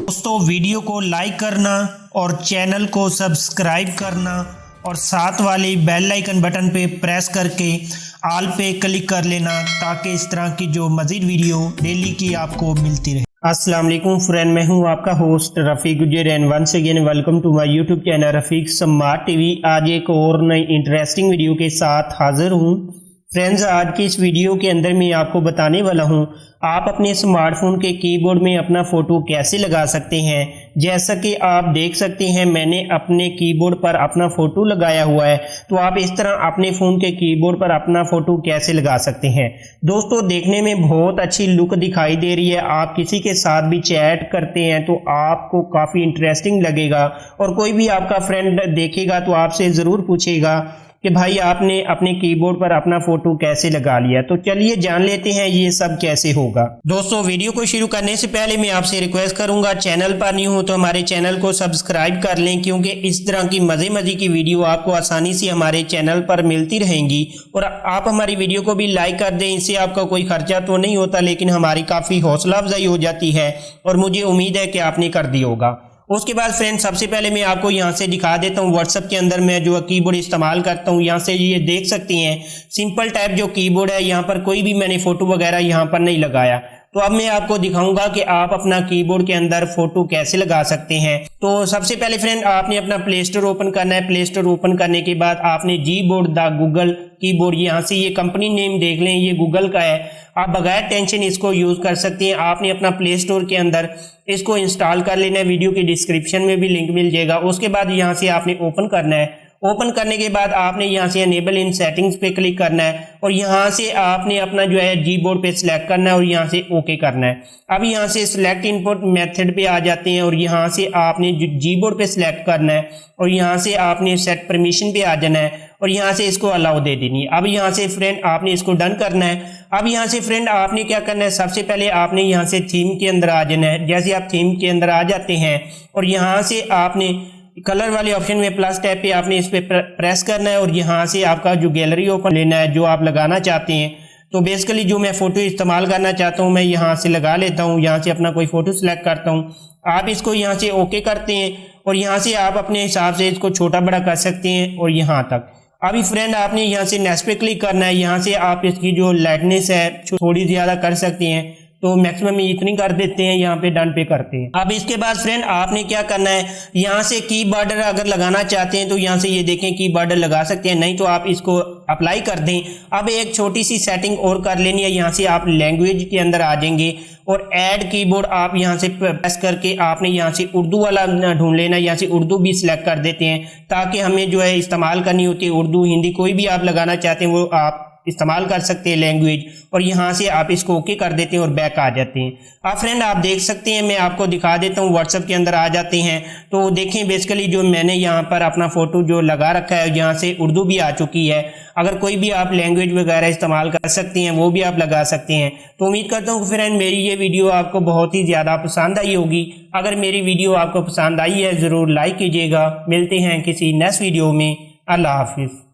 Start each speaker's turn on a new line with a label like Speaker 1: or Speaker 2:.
Speaker 1: दोस्तों वीडियो को लाइक करना और चैनल को सब्सक्राइब करना और साथ वाले बेल आइकन बटन पे प्रेस करके ऑल पे क्लिक कर लेना ताकि इस तरह की जो मज़ीद वीडियो डेली की आपको मिलती रहे। अस्सलाम वालेकुम फ्रेंड, मैं हूं आपका host Rafiq Gujar and once again welcome to my YouTube channel Rafiq smart TV. आज एक और नई इंटरेस्टिंग वीडियो के साथ हाजिर हूं। फ्रेंड्स, आज की इस वीडियो के अंदर मैं आपको बताने वाला हूं आप अपने स्मार्टफोन के कीबोर्ड में अपना फ़ोटो कैसे लगा सकते हैं। जैसा कि आप देख सकते हैं मैंने अपने कीबोर्ड पर अपना फ़ोटो लगाया हुआ है, तो आप इस तरह अपने फ़ोन के कीबोर्ड पर अपना फ़ोटो कैसे लगा सकते हैं। दोस्तों, देखने में बहुत अच्छी लुक दिखाई दे रही है। आप किसी के साथ भी चैट करते हैं तो आपको काफ़ी इंटरेस्टिंग लगेगा और कोई भी आपका फ्रेंड देखेगा तो आपसे ज़रूर पूछेगा कि भाई आपने अपने कीबोर्ड पर अपना फोटो कैसे लगा लिया। तो चलिए जान लेते हैं ये सब कैसे होगा। दोस्तों, वीडियो को शुरू करने से पहले मैं आपसे रिक्वेस्ट करूंगा, चैनल पर न्यू हो तो हमारे चैनल को सब्सक्राइब कर लें, क्योंकि इस तरह की मजे की वीडियो आपको आसानी से हमारे चैनल पर मिलती रहेंगी। और आप हमारी वीडियो को भी लाइक कर दें, इससे आपका कोई खर्चा तो नहीं होता लेकिन हमारी काफ़ी हौसला अफजाई हो जाती है और मुझे उम्मीद है कि आपने कर दी होगा। उसके बाद फ्रेंड, सबसे पहले मैं आपको यहाँ से दिखा देता हूँ व्हाट्सएप के अंदर मैं जो कीबोर्ड इस्तेमाल करता हूँ। यहाँ से ये देख सकते हैं सिंपल टाइप जो कीबोर्ड है, यहाँ पर कोई भी मैंने फोटो वगैरह यहाँ पर नहीं लगाया। तो अब मैं आपको दिखाऊंगा कि आप अपना कीबोर्ड के अंदर फोटो कैसे लगा सकते हैं। तो सबसे पहले फ्रेंड, आपने अपना प्ले स्टोर ओपन करना है। प्ले स्टोर ओपन करने के बाद आपने जीबोर्ड द गूगल कीबोर्ड, यहाँ से ये कंपनी नेम देख लें, ये गूगल का है, आप बगैर टेंशन इसको यूज कर सकते हैं। आपने अपना प्ले स्टोर के अंदर इसको इंस्टॉल कर लेना है, वीडियो की डिस्क्रिप्शन में भी लिंक मिल जाएगा। उसके बाद यहाँ से आपने ओपन करना है। ओपन करने के बाद आपने यहाँ से एनेबल इन सेटिंग्स पे क्लिक करना है और यहाँ से आपने अपना जो है जीबोर्ड पे सिलेक्ट करना है और यहाँ से ओके करना है। अब यहाँ से सिलेक्ट इनपुट मेथड पे आ जाते हैं और यहाँ से आपने जीबोर्ड पे सिलेक्ट करना है और यहाँ से आपने सेट परमिशन पे आ जाना है और यहाँ से इसको अलाउ दे देनी है। अब यहाँ से फ्रेंड आपने इसको डन करना है। अब यहाँ से फ्रेंड आपने क्या करना है, सबसे पहले आपने यहाँ से थीम के अंदर आ जाना है। जैसे आप थीम के अंदर आ जाते हैं और यहाँ से आपने कलर वाले ऑप्शन में प्लस टैब पे आपने इस पे प्रेस करना है और यहाँ से आपका जो गैलरी ओपन लेना है जो आप लगाना चाहते हैं। तो बेसिकली जो मैं फ़ोटो इस्तेमाल करना चाहता हूँ मैं यहाँ से लगा लेता हूँ। यहाँ से अपना कोई फ़ोटो सिलेक्ट करता हूँ, आप इसको यहाँ से ओके करते हैं और यहाँ से आप अपने हिसाब से इसको छोटा बड़ा कर सकते हैं और यहाँ तक। अभी फ्रेंड आपने यहाँ से नेक्स्ट पे क्लिक करना है। यहाँ से आप इसकी जो लाइटनेस है थोड़ी ज़्यादा कर सकते हैं, तो मैक्सिमम इतनी कर देते हैं, यहाँ पे डन पे करते हैं। अब इसके बाद फ्रेंड आपने क्या करना है, यहाँ से की बॉर्डर अगर लगाना चाहते हैं तो यहाँ से ये देखें की बॉर्डर लगा सकते हैं, नहीं तो आप इसको अप्लाई कर दें। अब एक छोटी सी सेटिंग और कर लेनी है, यहाँ से आप लैंग्वेज के अंदर आ जाएंगे और ऐड कीबोर्ड आप यहाँ से प्रेस करके आपने यहाँ से उर्दू वाला ढूंढ लेना। यहाँ से उर्दू भी सिलेक्ट कर देते हैं ताकि हमें जो है इस्तेमाल करनी होती है उर्दू हिंदी कोई भी आप लगाना चाहते हैं वो आप इस्तेमाल कर सकते हैं लैंग्वेज, और यहाँ से आप इसको ओके कर देते हैं और बैक आ जाते हैं। अब फ्रेंड आप देख सकते हैं, मैं आपको दिखा देता हूँ, व्हाट्सएप के अंदर आ जाते हैं तो देखें बेसिकली जो मैंने यहाँ पर अपना फ़ोटो जो लगा रखा है यहाँ से उर्दू भी आ चुकी है। अगर कोई भी आप लैंग्वेज वगैरह इस्तेमाल कर सकते हैं वो भी आप लगा सकते हैं। तो उम्मीद करता हूँ फ्रेंड मेरी ये वीडियो आपको बहुत ही ज़्यादा पसंद आई होगी। अगर मेरी वीडियो आपको पसंद आई है ज़रूर लाइक कीजिएगा। मिलते हैं किसी नेक्स्ट वीडियो में। अल्लाह हाफिज़।